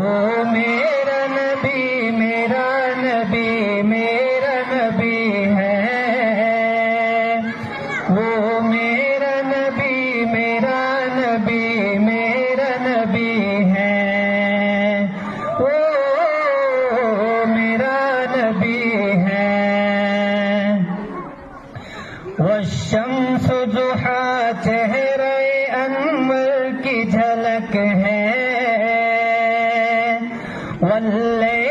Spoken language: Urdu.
وہ میرا نبی میرا نبی میرا نبی ہے، وہ میرا نبی میرا نبی میرا نبی ہے، وہ میرا نبی ہے۔ والشمس ضحا چہرہ انور کی جھلک ہے، واللیل